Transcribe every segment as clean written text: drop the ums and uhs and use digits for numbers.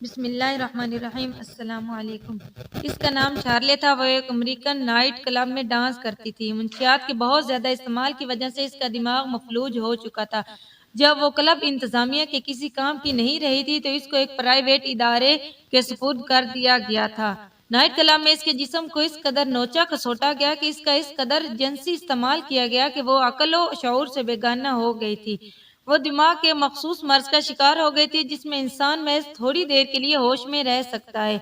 بسم اللہ الرحمن الرحیم۔ السلام علیکم۔ اس کا نام شارلے تھا۔ وہ ایک امریکن نائٹ کلب میں ڈانس کرتی تھی۔ منشیات کے بہت زیادہ استعمال کی وجہ سے اس کا دماغ مفلوج ہو چکا تھا۔ جب وہ کلب انتظامیہ کے کسی کام کی نہیں رہی تھی تو اس کو ایک پرائیویٹ ادارے کے سپرد کر دیا گیا تھا۔ نائٹ کلب میں اس کے جسم کو اس قدر نوچا کسوٹا گیا کہ اس کا اس قدر جنسی استعمال کیا گیا کہ وہ عقل و شعور سے بیگانہ ہو گئی تھی۔ وہ دماغ کے مخصوص مرض کا شکار ہو گئی تھی جس میں انسان محض تھوڑی دیر کے لیے ہوش میں رہ سکتا ہے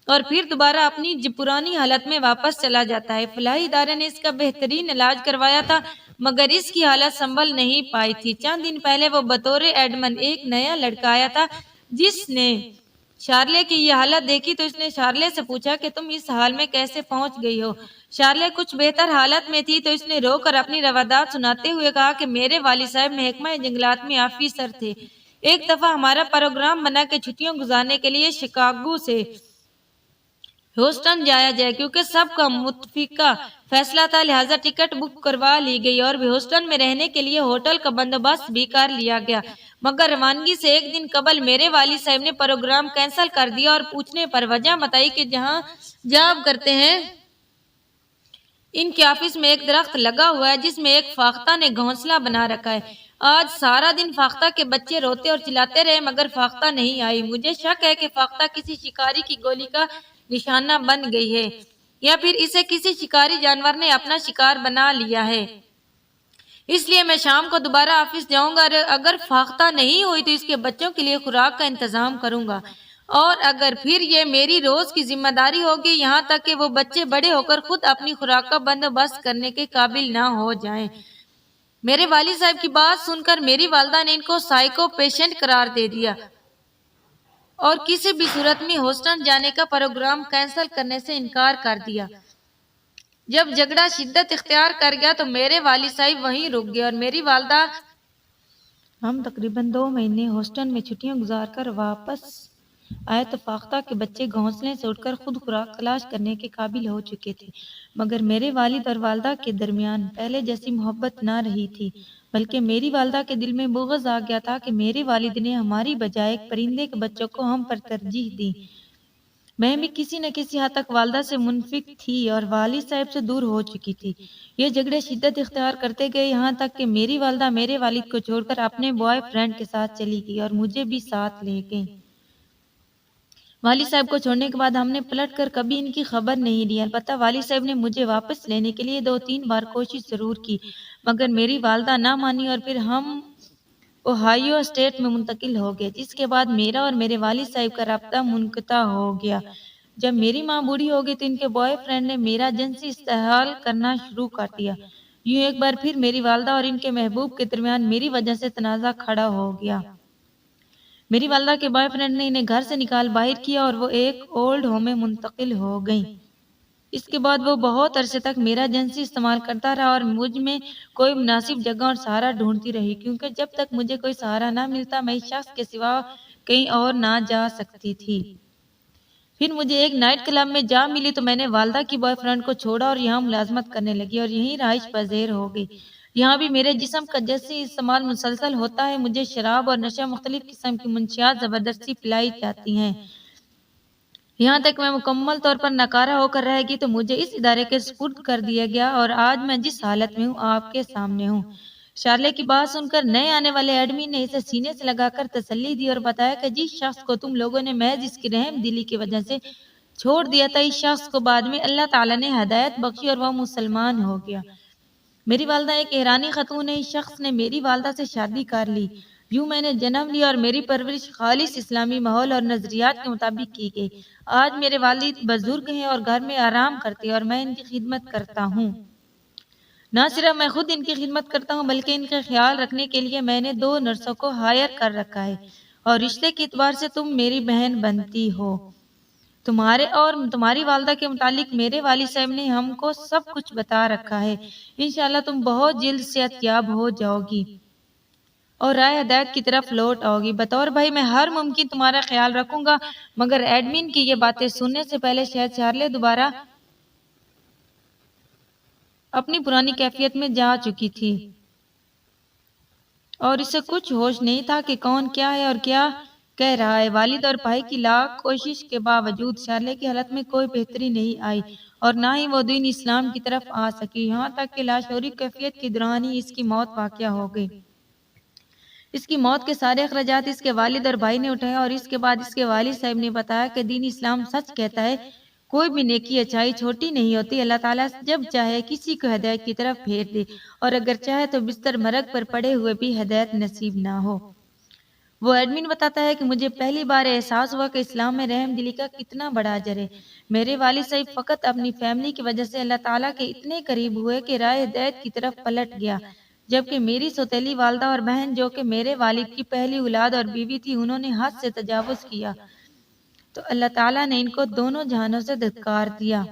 اور پھر دوبارہ اپنی پرانی حالت میں واپس چلا جاتا ہے۔ فلاحی ادارے نے اس کا بہترین علاج کروایا تھا مگر اس کی حالت سنبھل نہیں پائی تھی۔ چند دن پہلے وہ بطور ایڈمن ایک نیا لڑکا آیا تھا۔ جس نے شارلے کی یہ حالت دیکھی تو اس نے شارلے سے پوچھا کہ تم اس حال میں کیسے پہنچ گئی ہو؟ شارلے کچھ بہتر حالت میں تھی تو اس نے رو کر اپنی روادات سناتے ہوئے کہا کہ میرے والد صاحب محکمہ جنگلات میں آفیسر تھے۔ ایک دفعہ ہمارا پروگرام بنا کہ چھٹیاں گزارنے کے لیے شکاگو سے ہیوسٹن جایا جائے۔ کیونکہ سب کا متفقہ فیصلہ تھا لہٰذا ٹکٹ بک کروا لی گئی اور ہیوسٹن میں رہنے کے لیے ہوٹل کا بندوبست بھی کر لیا گیا۔ مگر روانگی سے ایک دن قبل میرے والد صاحب نے پروگرام کینسل کر دیا اور پوچھنے پر وجہ بتائی کہ جہاں جاب کرتے ہیں ان کے آفس میں ایک درخت لگا ہوا ہے جس میں ایک فاختہ نے گھونسلہ بنا رکھا ہے۔ آج سارا دن فاختہ کے بچے روتے اور چلاتے رہے مگر فاختہ نہیں آئی۔ مجھے شک ہے کہ فاختہ کسی شکاری کی گولی کا نشانہ بن گئی ہے یا پھر اسے کسی شکاری جانور نے اپنا شکار بنا لیا ہے۔ اس لیے میں شام کو دوبارہ آفس جاؤں گا اور اگر فاختہ نہیں ہوئی تو اس کے بچوں کے لیے خوراک کا انتظام کروں گا اور اگر پھر یہ میری روز کی ذمہ داری ہوگی یہاں تک کہ وہ بچے بڑے ہو کر خود اپنی خوراک کا بندوبست کرنے کے قابل نہ ہو جائیں۔ میرے والد صاحب کی بات سن کر میری والدہ نے ان کو سائیکو پیشنٹ قرار دے دیا اور کسی بھی صورت میں ہیوسٹن جانے کا پروگرام کینسل کرنے سے انکار کر دیا۔ جب جھگڑا شدت اختیار کر گیا تو میرے والد صاحب وہیں رک گئے اور میری والدہ ہم تقریباً 2 مہینے ہیوسٹن میں چھٹیاں گزار کر واپس آئے تو فاختہ کے بچے گھونسلے سے اٹھ کر خود خوراک تلاش کرنے کے قابل ہو چکے تھے۔ مگر میرے والد اور والدہ کے درمیان پہلے جیسی محبت نہ رہی تھی بلکہ میری والدہ کے دل میں بغض آ گیا تھا کہ میرے والد نے ہماری بجائے ایک پرندے کے بچوں کو ہم پر ترجیح دی۔ میں بھی کسی نہ کسی حد تک والدہ سے منفک تھی اور والد صاحب سے دور ہو چکی تھی۔ یہ جھگڑے شدت اختیار کرتے گئے یہاں تک کہ میری والدہ میرے والد کو چھوڑ کر اپنے بوائے فرینڈ کے ساتھ چلی گئی اور مجھے بھی ساتھ لے گئی۔ والد صاحب کو چھوڑنے کے بعد ہم نے پلٹ کر کبھی ان کی خبر نہیں لی۔ البتہ والد صاحب نے مجھے واپس لینے کے لیے 2-3 بار کوشش ضرور کی مگر میری والدہ نہ مانی اور پھر ہم اوہایو اسٹیٹ میں منتقل ہو گئے جس کے بعد میرا اور میرے والد صاحب کا رابطہ منقطع ہو گیا۔ جب میری ماں بوڑھی ہو گئی تو ان کے بوائے فرینڈ نے میرا جنسی استحصال کرنا شروع کر دیا۔ یوں ایک بار پھر میری والدہ اور ان کے محبوب کے درمیان میری وجہ سے تنازع کھڑا ہو گیا۔ میری والدہ کے بوائے فرینڈ نے انہیں گھر سے نکال باہر کیا اور وہ ایک اولڈ ہوم میں منتقل ہو گئیں۔ اس کے بعد وہ بہت عرصے تک میرا جنسی استعمال کرتا رہا اور مجھ میں کوئی مناسب جگہ اور سہارا ڈھونڈتی رہی کیونکہ جب تک مجھے کوئی سہارا نہ ملتا میں اس شخص کے سوا کہیں اور نہ جا سکتی تھی۔ پھر مجھے ایک نائٹ کلب میں جا ملی تو میں نے والدہ کی بوائے فرینڈ کو چھوڑا اور یہاں ملازمت کرنے لگی اور یہیں رہائش پذیر ہو گئی۔ یہاں بھی میرے جسم کا جنسی استعمال مسلسل ہوتا ہے۔ مجھے شراب اور نشہ مختلف قسم کی منشیات زبردستی پلائی جاتی ہیں یہاں تک میں مکمل طور پر ناکارہ ہو کر رہ گئی تو مجھے اس ادارے کے سپرد کر دیا گیا اور آج میں جس حالت میں ہوں آپ کے سامنے ہوں۔ شارلے کی بات سن کر نئے آنے والے ایڈمن نے اسے سینے سے لگا کر تسلی دی اور بتایا کہ جس شخص کو تم لوگوں نے محض اس کی رحم دلی کی وجہ سے چھوڑ دیا تھا اس شخص کو بعد میں اللہ تعالیٰ نے ہدایت بخشی اور وہ مسلمان ہو گیا۔ میری والدہ ایک ایرانی خاتون ہے۔ اس شخص نے میری والدہ سے شادی کر لی۔ یوں میں نے جنم لیا اور میری پرورش خالص اسلامی ماحول اور نظریات کے مطابق کی گئی۔ آج میرے والد بزرگ ہیں اور گھر میں آرام کرتے ہیں اور میں ان کی خدمت کرتا ہوں۔ نہ صرف میں خود ان کی خدمت کرتا ہوں بلکہ ان کا خیال رکھنے کے لیے میں نے 2 نرسوں کو ہائر کر رکھا ہے اور رشتے کے اعتبار سے تم میری بہن بنتی ہو۔ تمہارے اور تمہاری والدہ کے متعلق میرے والد صاحب نے ہم کو سب کچھ بتا رکھا ہے۔ انشاءاللہ تم بہت جلد صحت یاب ہو جاؤ گی اور راہ ہدایت کی طرف لوٹ آؤ گی۔ بطور بھائی میں ہر ممکن تمہارا خیال رکھوں گا۔ مگر ایڈمن کی یہ باتیں سننے سے پہلے شاید شارلے دوبارہ اپنی پرانی کیفیت میں جا چکی تھی اور اسے کچھ ہوش نہیں تھا کہ کون کیا ہے اور کیا کہہ رہا ہے، والد اور بھائی کی لاکھ کوشش کے باوجود شارلے کی حالت میں کوئی بہتری نہیں آئی اور نہ ہی وہ دین اسلام کی طرف آ سکی، یہاں تک کہ لاشعوری کیفیت کے دوران ہی اس کی موت واقع ہو گئی۔ اس کی موت کے سارے اخراجات اس کے والد اور بھائی نے اٹھائے اور اس کے بعد اس کے والد صاحب نے بتایا کہ دین اسلام سچ کہتا ہے، کوئی بھی نیکی اچھائی چھوٹی نہیں ہوتی، اللہ تعالیٰ جب چاہے کسی کو ہدایت کی طرف پھیر دے اور اگر چاہے تو بستر مرگ پر پڑے ہوئے بھی ہدایت نصیب نہ ہو۔ وہ ایڈمن بتاتا ہے کہ مجھے پہلی بار احساس ہوا کہ اسلام میں رحم دلی کا کتنا بڑا اجر ہے۔ میرے والد صاحب فقط اپنی فیملی کی وجہ سے اللہ تعالیٰ کے اتنے قریب ہوئے کہ راہ ہدایت کی طرف پلٹ گیا، جبکہ میری سوتیلی والدہ اور بہن جو کہ میرے والد کی پہلی اولاد اور بیوی تھی، انہوں نے حد سے تجاوز کیا تو اللہ تعالیٰ نے ان کو دونوں جہانوں سے دھتکار دیا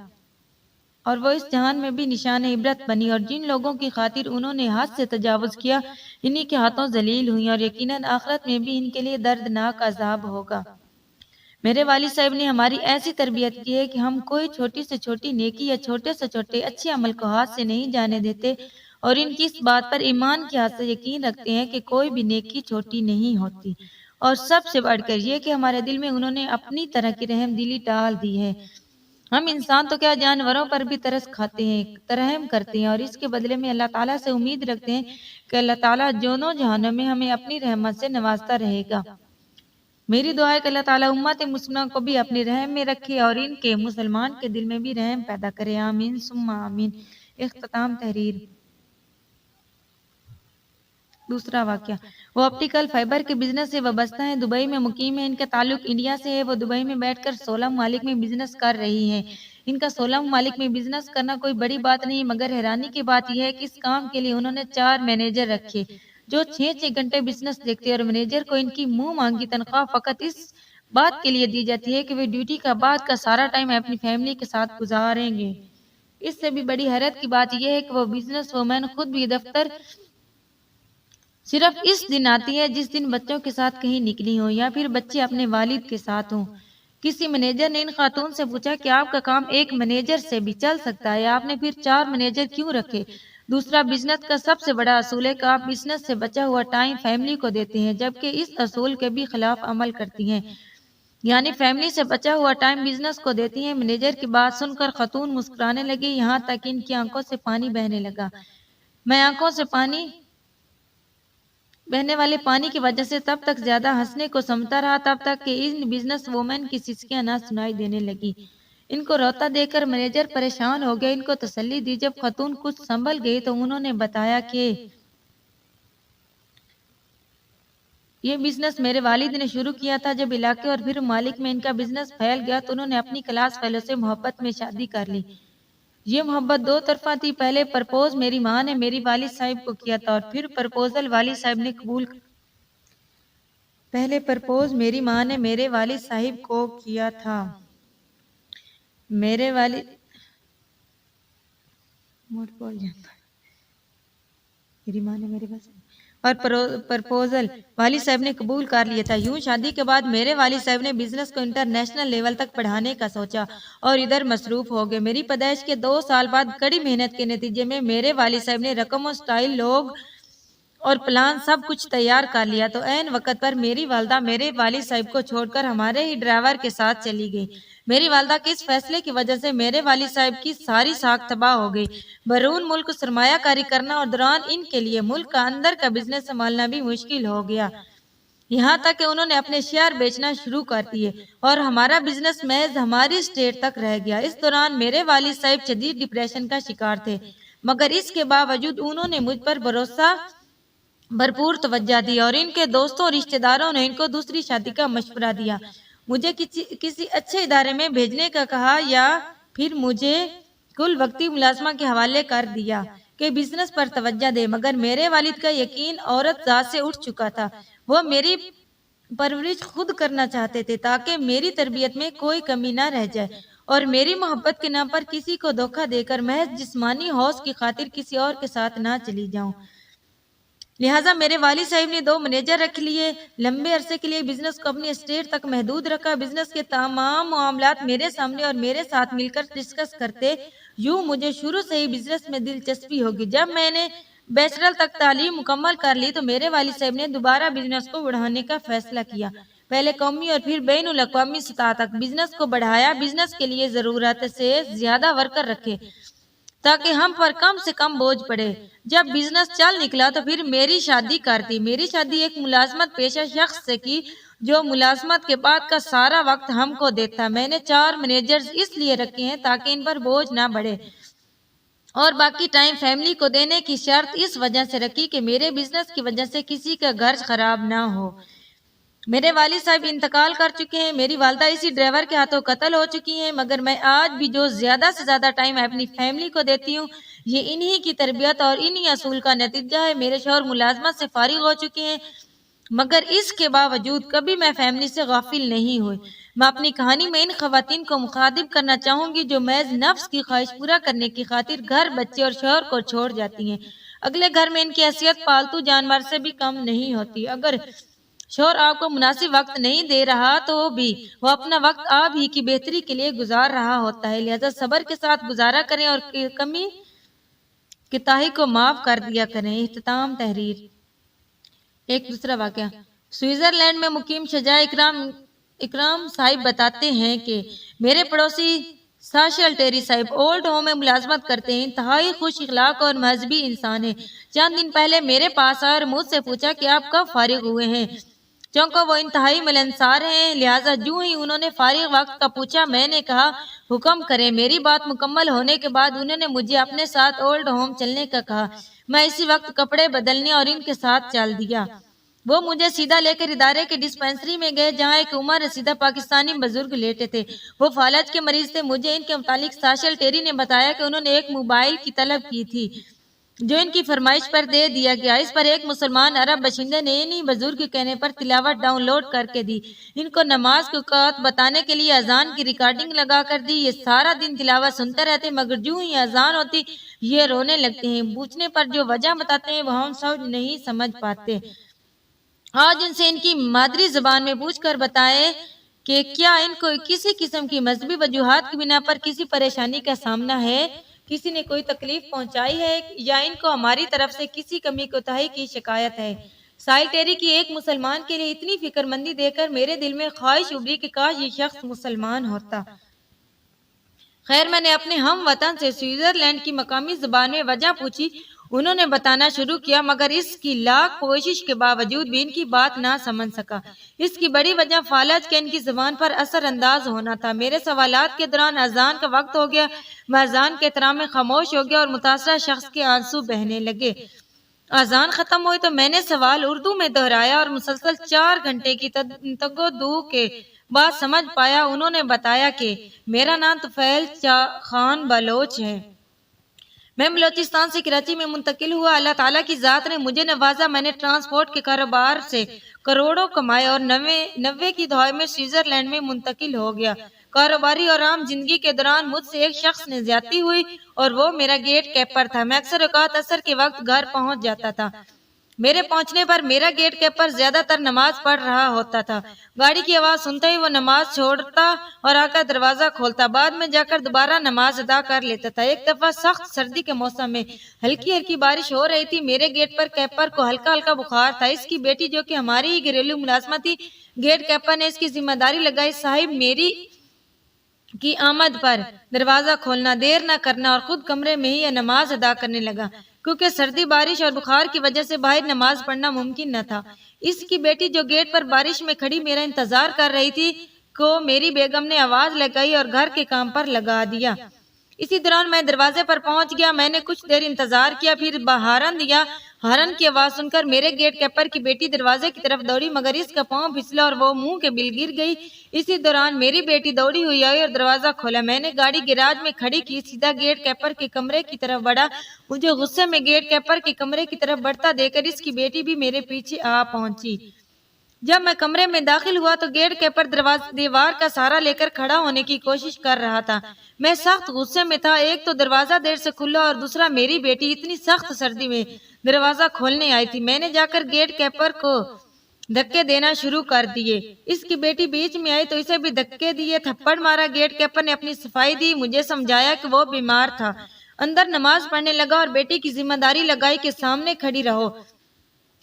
اور وہ اس جہان میں بھی نشان عبرت بنی، اور جن لوگوں کی خاطر انہوں نے حد سے تجاوز کیا انہی کے ہاتھوں ذلیل ہوئی اور یقیناً آخرت میں بھی ان کے لیے دردناک عذاب ہوگا۔ میرے والد صاحب نے ہماری ایسی تربیت کی ہے کہ ہم کوئی چھوٹی سے چھوٹی نیکی یا چھوٹے سے چھوٹے اچھے عمل کو ہاتھ سے نہیں جانے دیتے اور ان کی اس بات پر ایمان کے ہاتھ سے یقین رکھتے ہیں کہ کوئی بھی نیکی چھوٹی نہیں ہوتی، اور سب سے بڑھ کر یہ کہ ہمارے دل میں انہوں نے اپنی طرح کی رحم دلی ڈال دی ہے۔ ہم انسان تو کیا جانوروں پر بھی ترس کھاتے ہیں، ترحم کرتے ہیں اور اس کے بدلے میں اللہ تعالیٰ سے امید رکھتے ہیں کہ اللہ تعالیٰ دونوں جہانوں میں ہمیں اپنی رحمت سے نوازتا رہے گا۔ میری دعا ہے کہ اللہ تعالیٰ امت مسلمہ کو بھی اپنی رحم میں رکھے اور ان کے مسلمان کے دل میں بھی رحم پیدا کرے، آمین ثم آمین۔ اختتام تحریر۔ دوسرا واقعہ، وہ آپٹیکل فائبر کے بزنس سے وابستہ ہیں، دبئی میں مقیم ہیں، ان کا تعلق انڈیا سے ہے، وہ دبئی میں بیٹھ کر 16 ممالک میں بزنس کر رہی ہیں۔ ان کا 16 ممالک میں بزنس کرنا کوئی بڑی بات نہیں، مگر حیرانی کی بات یہ ہے کہ اس کام کے لیے انہوں نے 4 مینیجر رکھے جو 6 گھنٹے بزنس دیکھتے، اور مینیجر کو ان کی منہ مانگی تنخواہ فقط اس بات کے لیے دی جاتی ہے کہ وہ ڈیوٹی کا بعد کا سارا ٹائم اپنی فیملی کے ساتھ گزاریں گے۔ اس سے بھی بڑی حیرت کی بات یہ ہے کہ وہ بزنس وومن خود بھی دفتر صرف اس دن آتی ہے جس دن بچوں کے ساتھ کہیں نکلی ہوں یا پھر بچے اپنے والد کے ساتھ ہوں۔ کسی مینیجر نے ان خاتون سے پوچھا کہ آپ کا کام ایک مینیجر سے بھی چل سکتا ہے، آپ نے پھر 4 مینیجر کیوں رکھے؟ دوسرا، بزنس کا سب سے بڑا اصول ہے کہ آپ بزنس سے بچا ہوا ٹائم فیملی کو دیتے ہیں، جبکہ اس اصول کے بھی خلاف عمل کرتی ہیں، یعنی فیملی سے بچا ہوا ٹائم بزنس کو دیتی ہیں۔ مینیجر کی بات سن کر خاتون مسکرانے لگی، یہاں تک ان کی آنکھوں سے پانی بہنے لگا۔ میں آنکھوں سے بہنے والے پانی کی وجہ سے تب تک زیادہ ہنسنے کو سمجھتا رہا تب تک کہ ان بزنس وومن کی سسکیاں نہ سنائی دینے لگی۔ ان کو روتا دیکھ کر مینیجر پریشان ہو گیا، ان کو تسلی دی۔ جب خاتون کچھ سنبھل گئی تو انہوں نے بتایا کہ یہ بزنس میرے والد نے شروع کیا تھا، جب علاقے اور پھر ممالک میں ان کا بزنس پھیل گیا تو انہوں نے اپنی کلاس فیلو سے محبت میں شادی کر لی۔ یہ محبت 2 طرفہ تھی، پہلے پرپوز میری ماں نے میری والد صاحب کو کیا تھا اور پھر پرپوزل والد صاحب نے قبول پہلے پرپوز میری ماں نے میرے والد صاحب کو کیا تھا، میرے والد میری ماں نے میرے پاس اور پرپوزل والد صاحب نے قبول کر لیا تھا۔ یوں شادی کے بعد میرے والد صاحب نے بزنس کو انٹرنیشنل لیول تک بڑھانے کا سوچا اور ادھر مصروف ہو گئے۔ میری پیدائش کے 2 سال بعد کڑی محنت کے نتیجے میں میرے والد صاحب نے رقم و سٹائل، لوگ اور پلان سب کچھ تیار کر لیا تو عین وقت پر میری والدہ میرے والد صاحب کو چھوڑ کر ہمارے ہی ڈرائیور کے ساتھ چلی گئی۔ میری والدہ کے اس فیصلے کی وجہ سے میرے والد صاحب کی ساری ساکھ تباہ ہو گئی۔ بیرون ملک سرمایہ کاری کرنا اور دوران ان کے لیے ملک کا اندر کا بزنس سنبھالنا بھی مشکل ہو گیا، یہاں تک کہ انہوں نے اپنے شیئر بیچنا شروع کر دیے اور ہمارا بزنس محض ہماری اسٹیٹ تک رہ گیا۔ اس دوران میرے والد صاحب شدید ڈپریشن کا شکار تھے، مگر اس کے باوجود انہوں نے مجھ پر بھروسہ بھرپور توجہ دی اور ان کے دوستوں اور رشتہ داروں نے ان کو دوسری شادی کا مشورہ دیا، مجھے کسی اچھے ادارے میں بھیجنے کا کہا یا پھر مجھے کل وقتی ملازمہ کے حوالے کر دیا کہ بزنس پر توجہ دے، مگر میرے والد کا یقین عورت ذات سے اٹھ چکا تھا۔ وہ میری پرورش خود کرنا چاہتے تھے تاکہ میری تربیت میں کوئی کمی نہ رہ جائے اور میری محبت کے نام پر کسی کو دھوکہ دے کر محض جسمانی حوص کی خاطر کسی اور کے ساتھ نہ چلی جاؤں۔ لہٰذا میرے والد صاحب نے 2 مینیجر رکھ لیے، لمبے عرصے کے لیے بزنس کو اپنی اسٹیٹ تک محدود رکھا، بزنس کے تمام معاملات میرے سامنے اور میرے ساتھ مل کر ڈسکس کرتے۔ یوں مجھے شروع سے ہی بزنس میں دلچسپی ہوگی۔ جب میں نے بیچلر تک تعلیم مکمل کر لی تو میرے والد صاحب نے دوبارہ بزنس کو بڑھانے کا فیصلہ کیا۔ پہلے قومی اور پھر بین الاقوامی سطح تک بزنس کو بڑھایا، بزنس کے لیے ضرورت سے زیادہ ورکر رکھے تاکہ ہم پر کم سے کم بوجھ پڑے۔ جب بزنس چل نکلا تو پھر میری شادی کر دی۔ میری شادی ایک ملازمت پیشہ شخص سے کی جو ملازمت کے بعد کا سارا وقت ہم کو دیتا۔ میں نے 4 مینیجرز اس لیے رکھے ہیں تاکہ ان پر بوجھ نہ بڑھے، اور باقی ٹائم فیملی کو دینے کی شرط اس وجہ سے رکھی کہ میرے بزنس کی وجہ سے کسی کا گھر خراب نہ ہو۔ میرے والد صاحب انتقال کر چکے ہیں، میری والدہ اسی ڈرائیور کے ہاتھوں قتل ہو چکی ہیں، مگر میں آج بھی جو زیادہ سے زیادہ ٹائم اپنی فیملی کو دیتی ہوں یہ انہی کی تربیت اور انہی اصول کا نتیجہ ہے۔ میرے شوہر ملازمت سے فارغ ہو چکے ہیں، مگر اس کے باوجود کبھی میں فیملی سے غافل نہیں ہوئی۔ میں اپنی کہانی میں ان خواتین کو مخاطب کرنا چاہوں گی جو محض نفس کی خواہش پورا کرنے کی خاطر گھر، بچے اور شوہر کو چھوڑ جاتی ہیں۔ اگلے گھر میں ان کی حیثیت پالتو جانور سے بھی کم نہیں ہوتی۔ اگر شوہر آپ کو مناسب وقت نہیں دے رہا تو بھی وہ اپنا وقت آپ ہی کی بہتری کے لیے گزار رہا ہوتا ہے، لہذا صبر کے ساتھ گزارا کریں اور کمی کوتاہی کو معاف کر دیا کریں۔ اختتام تحریر۔ ایک دوسرا واقعہ۔ سوئٹزرلینڈ میں مقیم شجاع اکرام صاحب بتاتے ہیں کہ میرے پڑوسی ساشل ٹیری صاحب اولڈ ہوم میں ملازمت کرتے ہیں، انتہائی خوش اخلاق اور مذہبی انسان ہیں۔ چند دن پہلے میرے پاس آئے اور مجھ سے پوچھا کہ آپ کب فارغ ہوئے ہیں؟ چونکہ وہ انتہائی ملنسار ہیں، لہٰذا جو ہی انہوں نے فارغ وقت کا پوچھا میں نے کہا حکم کریں۔ میری بات مکمل ہونے کے بعد انہوں نے مجھے اپنے ساتھ اولڈ ہوم چلنے کا کہا۔ میں اسی وقت کپڑے بدلنے اور ان کے ساتھ چل دیا۔ وہ مجھے سیدھا لے کر ادارے کے ڈسپینسری میں گئے جہاں ایک عمر رسیدہ پاکستانی بزرگ لیٹے تھے۔ وہ فالج کے مریض تھے۔ مجھے ان کے متعلق ساشل ٹیری نے بتایا کہ انہوں نے ایک موبائل کی طلب کی تھی جو ان کی فرمائش پر دے دیا گیا۔ اس پر ایک مسلمان عرب باشندے نے انہی بزرگ کے کہنے پر تلاوت ڈاؤن لوڈ کر کے دی۔ ان کو نماز کے اوقات بتانے کے لیے اذان کی ریکارڈنگ لگا کر دی۔ یہ سارا دن تلاوت سنتے رہتے، مگر جو ہی اذان ہوتی یہ رونے لگتے ہیں۔ پوچھنے پر جو وجہ بتاتے ہیں وہ ہم سب نہیں سمجھ پاتے۔ آج ان سے ان کی مادری زبان میں پوچھ کر بتائیں کہ کیا ان کو کسی قسم کی مذہبی وجوہات کی بنا پر کسی پریشانی کا سامنا ہے، کسی نے کوئی تکلیف پہنچائی ہے یا ان کو ہماری طرف سے کسی کمی کوتاہی کی شکایت ہے؟ ساحل ٹیری کی ایک مسلمان کے لیے اتنی فکر مندی دیکھ کر میرے دل میں خواہش ابھری کہ کاش یہ شخص مسلمان ہوتا۔ خیر میں نے اپنے ہم وطن سے سوئٹزرلینڈ کی مقامی زبان میں وجہ پوچھی۔ انہوں نے بتانا شروع کیا، مگر اس کی لاکھ کوشش کے باوجود بھی ان کی بات نہ سمجھ سکا۔ اس کی بڑی وجہ فالج کے ان کی زبان پر اثر انداز ہونا تھا۔ میرے سوالات کے دوران اذان کا وقت ہو گیا۔ میں اذان کے احترام میں خاموش ہو گیا اور متاثرہ شخص کے آنسو بہنے لگے۔ اذان ختم ہوئی تو میں نے سوال اردو میں دہرایا اور مسلسل 4 گھنٹے کی تگودو کے بعد سمجھ پایا۔ انہوں نے بتایا کہ میرا نام طفیل خان بلوچ ہے، میں بلوچستان سے کراچی میں منتقل ہوا۔ اللہ تعالیٰ کی ذات نے مجھے نوازا۔ میں نے ٹرانسپورٹ کے کاروبار سے کروڑوں کمائے اور 90 کی دہائی میں سوئٹزرلینڈ میں منتقل ہو گیا۔ کاروباری اور عام زندگی کے دوران مجھ سے ایک شخص نے زیادتی ہوئی اور وہ میرا گیٹ کیپر تھا۔ میں اکثر اوقات عصر کے وقت گھر پہنچ جاتا تھا۔ میرے پہنچنے پر میرا گیٹ کیپر زیادہ تر نماز پڑھ رہا ہوتا تھا۔ گاڑی کی آواز سنتے ہی وہ نماز چھوڑتا اور آ کر دروازہ کھولتا، بعد میں جا کر دوبارہ نماز ادا کر لیتا تھا۔ ایک دفعہ سخت سردی کے موسم میں ہلکی ہلکی بارش ہو رہی تھی۔ میرے گیٹ پر کیپر کو ہلکا ہلکا بخار تھا۔ اس کی بیٹی جو کہ ہماری ہی گھریلو ملازمت تھی، گیٹ کیپر نے اس کی ذمہ داری لگائی۔ صاحب میری کی آمد پر دروازہ کھولنا، دیر نہ کرنا اور خود کمرے میں ہی نماز ادا کرنے لگا، کیونکہ سردی، بارش اور بخار کی وجہ سے باہر نماز پڑھنا ممکن نہ تھا۔ اس کی بیٹی جو گیٹ پر بارش میں کھڑی میرا انتظار کر رہی تھی کو میری بیگم نے آواز لگائی اور گھر کے کام پر لگا دیا۔ اسی دوران میں دروازے پر پہنچ گیا۔ میں نے کچھ دیر انتظار کیا، پھر ہارن دیا۔ ہارن کی آواز سن کر میرے گیٹ کیپر کی بیٹی دروازے کی طرف دوڑی، مگر اس کا پاؤں پھسلا اور وہ منہ کے بل گر گئی۔ اسی دوران میری بیٹی دوڑی ہوئی آئی اور دروازہ کھولا۔ میں نے گاڑی گیراج میں کھڑی کی، سیدھا گیٹ کیپر کے کمرے کی طرف بڑھا۔ مجھے غصے میں گیٹ کیپر کے کمرے کی طرف بڑھتا دیکھ کر اس کی بیٹی بھی میرے پیچھے آ پہنچی۔ جب میں کمرے میں داخل ہوا تو گیٹ کیپر دیوار کا سہارا لے کر کھڑا ہونے کی کوشش کر رہا تھا۔ میں سخت غصے میں تھا۔ ایک تو دروازہ دیر سے کھلا اور دوسرا میری بیٹی اتنی سخت سردی میں دروازہ کھولنے آئی تھی۔ میں نے جا کر گیٹ کیپر کو دھکے دینا شروع کر دیے۔ اس کی بیٹی بیچ میں آئی تو اسے بھی دھکے دیے، تھپڑ مارا۔ گیٹ کیپر نے اپنی صفائی دی، مجھے سمجھایا کہ وہ بیمار تھا، اندر نماز پڑھنے لگا اور بیٹی کی ذمہ داری لگائی کہ سامنے کھڑی رہو۔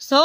100